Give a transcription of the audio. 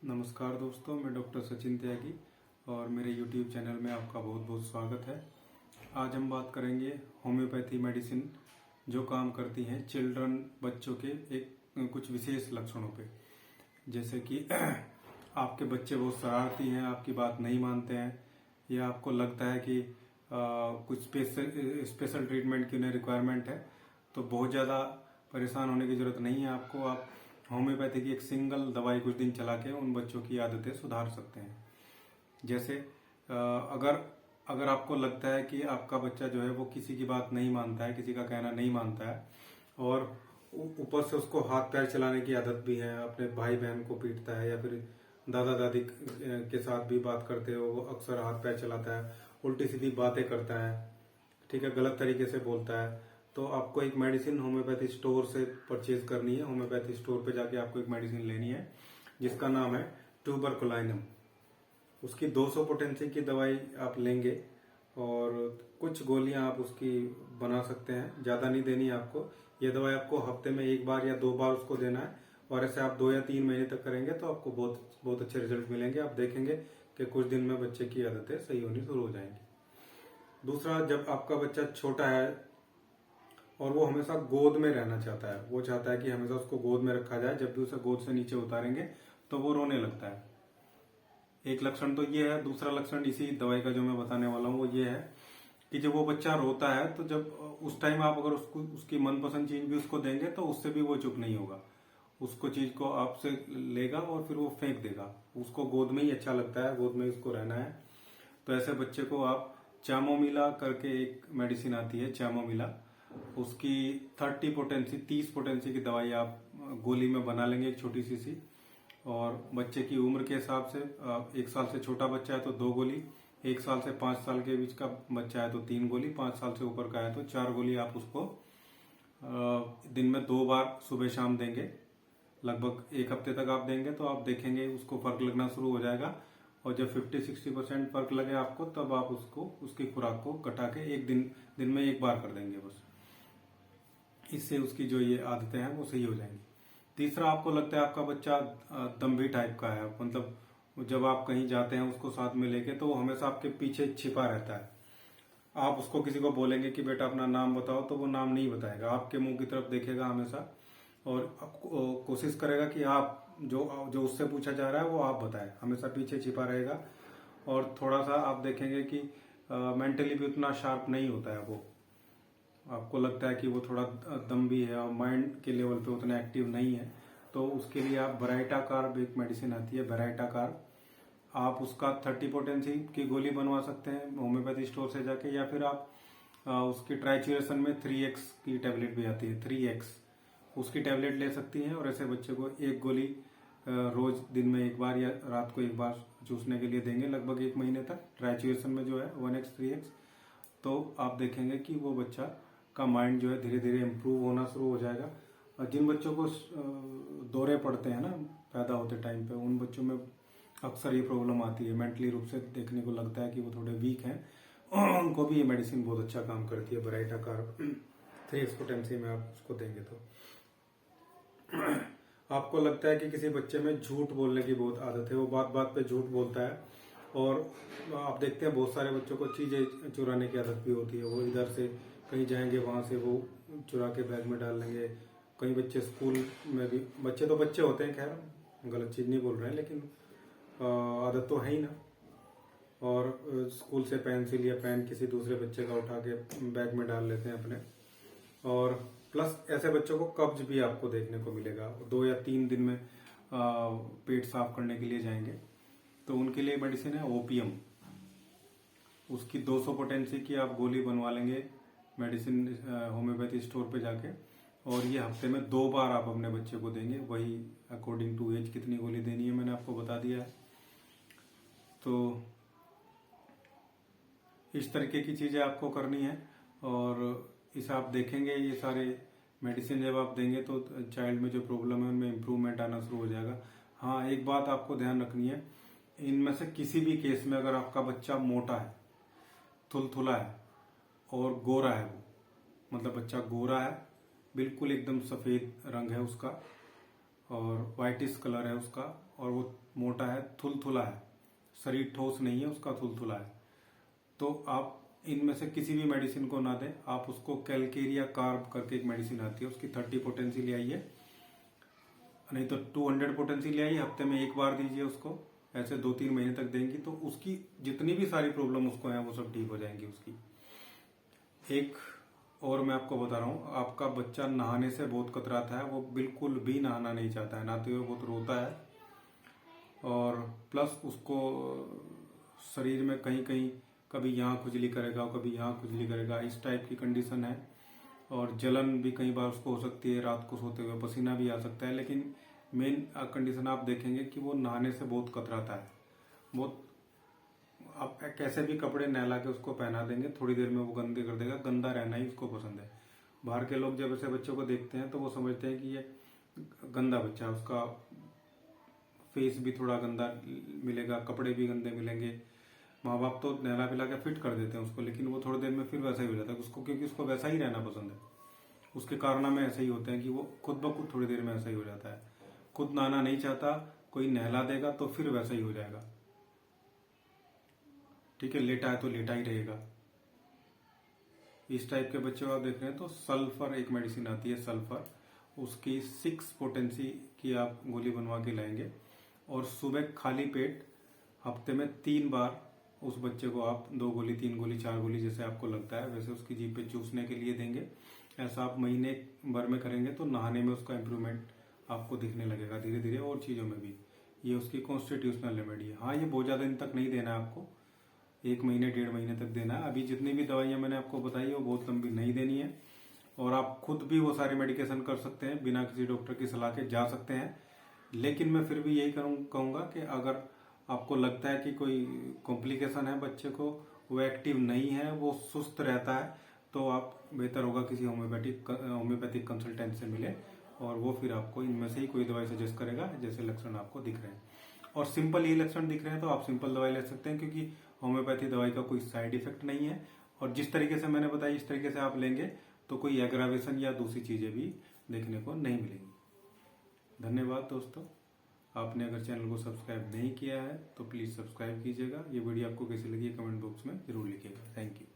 नमस्कार दोस्तों, मैं डॉक्टर सचिन त्यागी और मेरे YouTube चैनल में आपका बहुत बहुत स्वागत है। आज हम बात करेंगे होम्योपैथी मेडिसिन जो काम करती हैं चिल्ड्रन बच्चों के एक कुछ विशेष लक्षणों पे। जैसे कि आपके बच्चे बहुत शरारती हैं, आपकी बात नहीं मानते हैं, या आपको लगता है कि कुछ स्पेशल ट्रीटमेंट की उन्हें रिक्वायरमेंट है, तो बहुत ज़्यादा परेशान होने की ज़रूरत नहीं है आपको। आप होम्योपैथी की एक सिंगल दवाई कुछ दिन चला के उन बच्चों की आदतें सुधार सकते हैं। जैसे अगर आपको लगता है कि आपका बच्चा जो है वो किसी की बात नहीं मानता है, किसी का कहना नहीं मानता है, और ऊपर से उसको हाथ पैर चलाने की आदत भी है, अपने भाई बहन को पीटता है, या फिर दादा दादी के साथ भी बात करते हो वो अक्सर हाथ पैर चलाता है, उल्टी सीधी बातें करता है, ठीक है, गलत तरीके से बोलता है, तो आपको एक मेडिसिन होम्योपैथी स्टोर से परचेज करनी है। होम्योपैथी स्टोर पे जाके आपको एक मेडिसिन लेनी है जिसका नाम है ट्यूबरकुलाइनम। उसकी 200 पोटेंसी की दवाई आप लेंगे और कुछ गोलियां आप उसकी बना सकते हैं, ज़्यादा नहीं देनी है आपको। ये दवाई आपको हफ्ते में 1 बार या 2 बार उसको देना है, और ऐसे आप 2 या 3 महीने तक करेंगे तो आपको बहुत बहुत अच्छे रिजल्ट मिलेंगे। आप देखेंगे कि कुछ दिन में बच्चे की आदतें सही होनी शुरू हो जाएंगी। दूसरा, जब आपका बच्चा छोटा है और वो हमेशा गोद में रहना चाहता है, वो चाहता है कि हमेशा उसको गोद में रखा जाए, जब भी उसे गोद से नीचे उतारेंगे तो वो रोने लगता है। एक लक्षण तो ये है। दूसरा लक्षण इसी दवाई का जो मैं बताने वाला हूँ वो ये है कि जब वो बच्चा रोता है तो जब उस टाइम आप अगर उसको उसकी मनपसंद चीज भी उसको देंगे तो उससे भी वो चुप नहीं होगा। उसको चीज को आपसे लेगा और फिर वो फेंक देगा। उसको गोद में ही अच्छा लगता है, गोद में ही उसको रहना है। तो ऐसे बच्चे को आप चामोमिला करके एक मेडिसिन आती है चामोमिला, उसकी 30 पोटेंसी की दवाई आप गोली में बना लेंगे, एक छोटी सी। और बच्चे की उम्र के हिसाब से 1 साल से छोटा बच्चा है तो 2 गोली, 1 साल से 5 साल के बीच का बच्चा है तो 3 गोली, 5 साल से ऊपर का है तो 4 गोली आप उसको दिन में 2 बार सुबह शाम देंगे। लगभग 1 हफ्ते तक आप देंगे तो आप देखेंगे उसको फर्क लगना शुरू हो जाएगा। और जब 50-60% फर्क लगे आपको, तब आप उसको उसकी खुराक को घटा के दिन में 1 बार कर देंगे बस। इससे उसकी जो ये आदतें हैं वो सही हो जाएंगी। तीसरा, आपको लगता है आपका बच्चा दम्भी टाइप का है, मतलब जब आप कहीं जाते हैं उसको साथ में लेके तो वो हमेशा आपके पीछे छिपा रहता है। आप उसको किसी को बोलेंगे कि बेटा अपना नाम बताओ तो वो नाम नहीं बताएगा, आपके मुंह की तरफ देखेगा हमेशा, और कोशिश करेगा कि आप जो उससे पूछा जा रहा है वो आप बताएं, हमेशा पीछे छिपा रहेगा। और थोड़ा सा आप देखेंगे कि मेंटली भी उतना शार्प नहीं होता है वो। आपको लगता है कि वो थोड़ा दम्भी है और माइंड के लेवल पे उतना एक्टिव नहीं है, तो उसके लिए आप वेराइटाकार एक मेडिसिन आती है वेराइटाकार, आप उसका 30 पोटेंसी की गोली बनवा सकते हैं होम्योपैथी स्टोर से जाके, या फिर आप उसकी ट्राइच्यूरेशन में 3x की टैबलेट भी आती है, 3x उसकी टैबलेट ले सकती हैं। और ऐसे बच्चे को 1 गोली रोज दिन में 1 बार या रात को 1 बार चूसने के लिए देंगे लगभग 1 महीने तक, ट्राइच्यूरेशन में जो है 1x 3x। तो आप देखेंगे कि वो बच्चा का माइंड जो है धीरे धीरे इम्प्रूव होना शुरू हो जाएगा। और जिन बच्चों को दौरे पड़ते हैं ना पैदा होते टाइम पे, उन बच्चों में अक्सर ये प्रॉब्लम आती है, मेंटली रूप से देखने को लगता है कि वो थोड़े वीक हैं, उनको भी ये मेडिसिन बहुत अच्छा काम करती है वेराइटाकार 3x पोटेंसी में आप उसको देंगे तो। आपको लगता है कि किसी बच्चे में झूठ बोलने की बहुत आदत है, वो बात बात पे झूठ बोलता है, और आप देखते हैं बहुत सारे बच्चों को चीजें चुराने की आदत भी होती है। वो इधर से कहीं जाएंगे, वहां से वो चुरा के बैग में डाल लेंगे। कई बच्चे स्कूल में भी, बच्चे तो बच्चे होते हैं, खैर गलत चीज नहीं बोल रहे हैं, लेकिन आदत तो है ही ना। और स्कूल से पेंसिल या पेन किसी दूसरे बच्चे का उठा के बैग में डाल लेते हैं अपने। और प्लस ऐसे बच्चों को कब्ज भी आपको देखने को मिलेगा, 2 या 3 दिन में पेट साफ करने के लिए जाएंगे तो उनके लिए मेडिसिन है ओपियम। उसकी 200 पोटेंसी की आप गोली बनवा लेंगे मेडिसिन होम्योपैथी स्टोर पे जाके, और ये हफ्ते में 2 बार आप अपने बच्चे को देंगे। वही अकॉर्डिंग टू एज कितनी गोली देनी है मैंने आपको बता दिया है। तो इस तरीके की चीजें आपको करनी है, और इस आप देखेंगे ये सारे मेडिसिन जब आप देंगे तो चाइल्ड में जो प्रॉब्लम है उनमें इम्प्रूवमेंट आना शुरू हो जाएगा। हाँ, एक बात आपको ध्यान रखनी है, इनमें से किसी भी केस में अगर आपका बच्चा मोटा है, थुलथुला है और गोरा है, वो मतलब बच्चा गोरा है, बिल्कुल एकदम सफेद रंग है उसका और व्हाइटिश कलर है उसका, और वो मोटा है, थुलथुला है, शरीर ठोस नहीं है उसका, थुलथुला है, तो आप इनमें से किसी भी मेडिसिन को ना दें। आप उसको कैलकेरिया कार्ब करके एक मेडिसिन आती है, उसकी 30 पोटेंसी ले आइए, नहीं तो 200 पोटेंसी ले आइए, हफ्ते में एक बार दीजिए उसको। ऐसे 2-3 महीने तक देंगी तो उसकी जितनी भी सारी प्रॉब्लम उसको है वो सब ठीक हो जाएंगी उसकी। एक और मैं आपको बता रहा हूँ, आपका बच्चा नहाने से बहुत कतराता है, वो बिल्कुल भी नहाना नहीं चाहता है, नहाते हुए बहुत रोता है, और प्लस उसको शरीर में कहीं कहीं कभी यहाँ खुजली करेगा, कभी यहाँ खुजली करेगा, इस टाइप की कंडीशन है। और जलन भी कई बार उसको हो सकती है, रात को सोते हुए पसीना भी आ सकता है। लेकिन मेन कंडीशन आप देखेंगे कि वो नहाने से बहुत कतराता है, बहुत। आप कैसे भी कपड़े नहला के उसको पहना देंगे, थोड़ी देर में वो गंदे कर देगा, गंदा रहना ही उसको पसंद है। बाहर के लोग जब ऐसे बच्चों को देखते हैं तो वो समझते हैं कि ये गंदा बच्चा है, उसका फेस भी थोड़ा गंदा मिलेगा, कपड़े भी गंदे मिलेंगे। माँ बाप तो नहला पिला के फिट कर देते हैं उसको, लेकिन वो थोड़ी देर में फिर वैसा ही हो जाता है उसको, क्योंकि उसको वैसा ही रहना पसंद है। उसके कारनामे ऐसे ही होते हैं कि वो खुद ब खुद थोड़ी देर में ऐसा ही हो जाता है। खुद नहाना नहीं चाहता, कोई नहला देगा तो फिर वैसा ही हो जाएगा। ठीक है, लेटा है तो लेटा ही रहेगा। इस टाइप के बच्चे को आप देख रहे हैं तो सल्फर एक मेडिसिन आती है, सल्फर, उसकी 6 पोटेंसी की आप गोली बनवा के लाएंगे, और सुबह खाली पेट हफ्ते में 3 बार उस बच्चे को आप 2 गोली, 3 गोली, 4 गोली जैसे आपको लगता है वैसे उसकी जीभ पे चूसने के लिए देंगे। ऐसा आप महीने भर में करेंगे तो नहाने में उसका इम्प्रूवमेंट आपको दिखने लगेगा धीरे धीरे, और चीज़ों में भी। ये उसकी कॉन्स्टिट्यूशनल रेमेडी है। हाँ, ये बहुत ज़्यादा दिन तक नहीं देना है आपको, 1 महीने 1.5 महीने तक देना है। अभी जितनी भी दवाइयाँ मैंने आपको बताई है वो बहुत लंबी नहीं देनी है, और आप खुद भी वो सारी मेडिकेशन कर सकते हैं, बिना किसी डॉक्टर की सलाह के जा सकते हैं। लेकिन मैं फिर भी यही कहूँगा कि अगर आपको लगता है कि कोई कॉम्प्लिकेशन है बच्चे को, वो एक्टिव नहीं है, वो सुस्त रहता है, तो आप बेहतर होगा किसी होम्योपैथिक कंसल्टेंट से मिले, और वो फिर आपको इनमें से ही कोई दवाई सजेस्ट करेगा जैसे लक्षण आपको दिख रहे हैं। और सिंपल ये लक्षण दिख रहे हैं तो आप सिंपल दवाई ले सकते हैं, क्योंकि होम्योपैथी दवाई का कोई साइड इफेक्ट नहीं है, और जिस तरीके से मैंने बताया इस तरीके से आप लेंगे तो कोई एग्रावेशन या दूसरी चीजें भी देखने को नहीं मिलेंगी। धन्यवाद दोस्तों। आपने अगर चैनल को सब्सक्राइब नहीं किया है तो प्लीज़ सब्सक्राइब कीजिएगा। ये वीडियो आपको कैसी लगी कमेंट बॉक्स में जरूर लिखिएगा। Thank you.